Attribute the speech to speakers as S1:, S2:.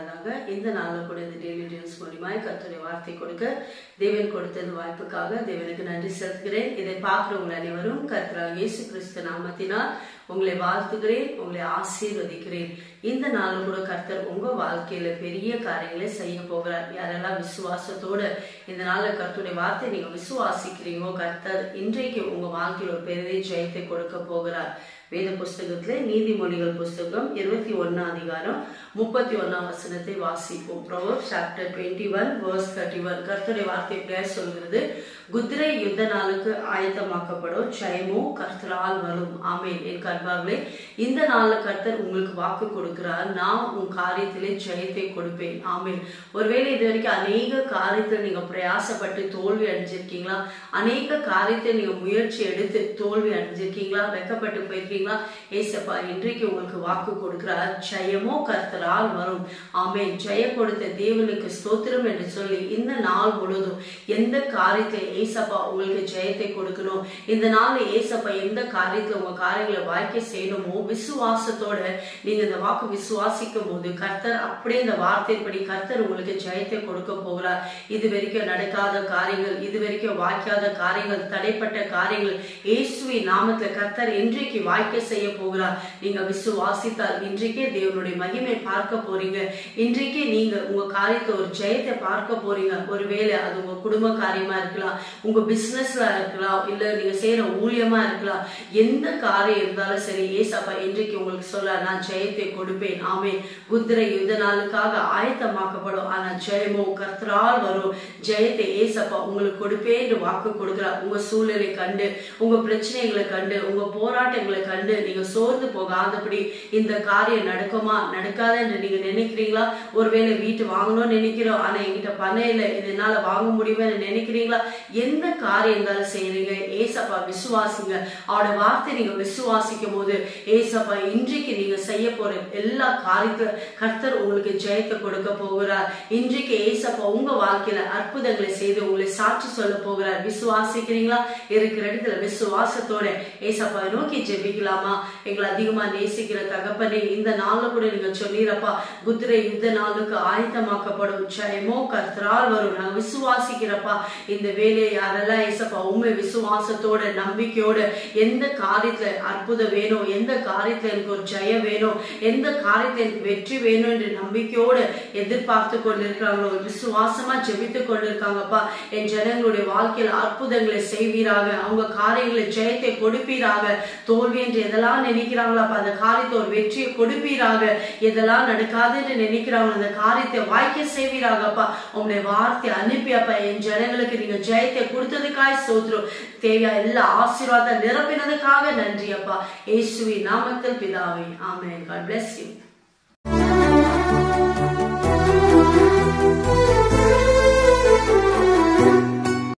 S1: உண்டாவதாக. இந்த நாளில் கூட இந்த டெய்லி டியூஸ் மூலியமாய் கர்த்தருடைய வார்த்தை கொடுக்க தேவன் கொடுத்த இந்த வாய்ப்புக்காக தேவனுக்கு நன்றி செலுத்துகிறேன். இதை பார்க்கிறவங்க அனைவரும் கர்த்தராகிய இயேசு கிறிஸ்து நாமத்தினால் உங்களை வாழ்த்துகிறேன், உங்களை ஆசீர்வதிக்கிறேன். இந்த நாள் கூட கர்த்தர் உங்க வாழ்க்கையில பெரிய காரியங்களை செய்ய போகிறார். யாரெல்லாம் விசுவாசத்தோட இந்த நாள்ல கர்த்தருடைய வார்த்தை நீங்க விசுவாசிக்கிறீங்களோ கர்த்தர் இன்றைக்கு உங்க வாழ்க்கையில் ஒரு பெரிய ஜெயத்தை கொடுக்க போகிறார். வேத புஸ்தகத்திலே நீதிமொழிகள் புஸ்தகம் 21 அதிகாரம் 31 வசனத்தை வாசிப்போம். Proverbs chapter 21 verse 31. கர்த்தருடைய வார்த்தை இப்படி சொல்கிறது, குதிரை யுத்த நாளுக்கு ஆயத்தமாக்கப்படும், ஜெயமோ கர்த்தரால் வரும். ஆமென். என் கர்த்தாவே, இந்த நாள்ல கர்த்தர் உங்களுக்கு வாக்கு கொடுக்கிறார், நான் உன் காரியத்திலே ஜெயத்தை கொடுப்பேன். ஆமென். ஒருவேளை இது வரைக்கும் அநேக காரியத்தில் நீங்க பிரயாசப்பட்டு தோல்வி அடைஞ்சிருக்கீங்களா? அநேக காரியத்தை நீங்க முயற்சி எடுத்து தோல்வி அடைஞ்சிருக்கீங்களா? வெக்கப்பட்டு போயிருக்கீங்களா? ஏசப்பா இன்றைக்கு உங்களுக்கு வாக்கு கொடுக்கிறார், ஜெயமோ கர்த்தரால் வரும். ஆமென். ஜெய கொடுத்த தேவனுக்கு ஸ்தோத்திரம் என்று சொல்லி இந்த நாள் முழுவதும் எந்த காரியத்தை ஏசப்பா உங்களுக்கு ஜெயத்தை கொடுக்கணும், இந்த நாள்ல ஏசப்பா எந்த காரியத்துல உங்க காரியங்களை வாய்க்க செய்யணுமோ விசுவாசத்தோட நீங்க இந்த வாக்கு விசுவாசிக்கும் போது கர்த்தர் அப்படியே இந்த வார்த்தைப்படி கர்த்தர் உங்களுக்கு ஜெயத்தை கொடுக்க போகிறார். இது வரைக்கும் நடக்காத காரியங்கள், இது வரைக்கும் வாய்க்காத காரியங்கள், தடைப்பட்ட காரியங்கள் இயேசுவின் நாமத்துல கர்த்தர் இன்றைக்கு வாய்க்க செய்ய போகிறார். நீங்க விசுவாசித்தால் இன்றைக்கே தேவனுடைய மகிமை பார்க்க போறீங்க. இன்றைக்கே நீங்க உங்க காரியத்தை ஒரு ஜெயத்தை பார்க்க போறீங்க. ஒருவேளை அது உங்க குடும்ப காரியமா இருக்கலாம், உங்க பிசினஸ்ல இருக்கலாம், இல்ல நீங்க செய்யற ஊழியமா இருக்கலாம். எந்த காரியம் இருந்தாலும் சரி ஏசப்பா இன்றைக்கு உங்களுக்கு சொல்ல நான் ஜெயத்தை கொடுப்பேன். ஆமென். குதிரை யுத்த நாளுக்காக ஆயத்தமாக்கப்படும், ஆனா ஜெயமோ கர்த்தரால் வரும். ஜெயத்தை ஏசப்பா உங்களுக்கு கொடுப்பேன் என்று வாக்கு கொடுக்கிறார். உங்க சூழ்நிலை கண்டு, உங்க பிரச்சனைகளை கண்டு, உங்க போராட்டங்களை கண்டு நீங்க சோர்ந்து போகாதபடி இந்த காரியம் நடக்குமா நடக்காத என்று நீங்க நினைக்கிறீங்களா? ஒருவேளை வீட்டு வாங்கணும்னு நினைக்கிறோம், ஆனா என்கிட்ட பணம் இல்லை, இதனால வாங்க முடியும்னு நினைக்கிறீங்களா? எந்த காரியம் இருந்தாலும் செய்யறீங்க ஏசப்பா விசுவாசிங்க. அவரோட வார்த்தை நீங்க விசுவாசிக்கும் போது ஏசப்பா இன்றைக்கு நீங்க செய்ய போற எல்லா காரியத்துல கர்த்தர் உங்களுக்கு ஜெயத்தை கொடுக்க போகிறார். இன்றைக்கு ஏசப்பா உங்க வாழ்க்கையில அற்புதங்களை செய்து உங்களை சாட்சி சொல்ல போகிறார். விசுவாசிக்கிறீங்களா? இருக்கிற இடத்துல விசுவாசத்தோட ஏசப்பா நோக்கி ஜெபிக்கலாமா? எங்களை அதிகமா நேசிக்கிற தகப்பனே, இந்த நாள்ல கூட நீங்க சொன்னீரப்பா, குதிரை யுத்த நாளுக்கு ஆயத்தமாக்கப்படும், ஜெயமோ கர்த்தரால் வரும். நாங்க விசுவாசிக்கிறப்பா இந்த வேலையை யாரெல்லாம் ஏசப்பா உண்மை விசுவாசத்தோட நம்பிக்கையோட எந்த காரியத்துல அற்புதம் வேணும், எந்த காரியத்துல எனக்கு ஒரு ஜெயம் வேணும், எந்த காரியத்துல எனக்கு வெற்றி வேணும் என்று நம்பிக்கையோட எதிர்பார்த்து கொண்டிருக்கிறாங்களோ, விசுவாசமா ஜெபித்து கொண்டிருக்காங்கப்பா. என் ஜனங்களுடைய வாழ்க்கையில் அற்புதங்களை செய்வீராக, அவங்க காரியங்களை ஜெயத்தை கொடுப்பீராக. தோல்வி என்று எதெல்லாம் நினைக்கிறாங்களாப்பா அந்த காரியத்தை ஒரு வெற்றியை கொடுப்பீராக. எதெல்லாம் நடக்காது என்று நினைக்கிறாங்க அந்த காரியத்தை வாய்க்க செய்வீராகப்பா. உங்களுடைய வார்த்தை அனுப்பியப்பா என் ஜனங்களுக்கு நீங்க ஜெயத்தை கொடுத்ததுக்காக ஸ்தோத்திரம். தேவையா எல்லா ஆசீர்வாதம் நிரப்பினதுக்காக நன்றி அப்பா. இயேசுவின் நாமத்தில் பிதாவே, ஆமென். God bless you.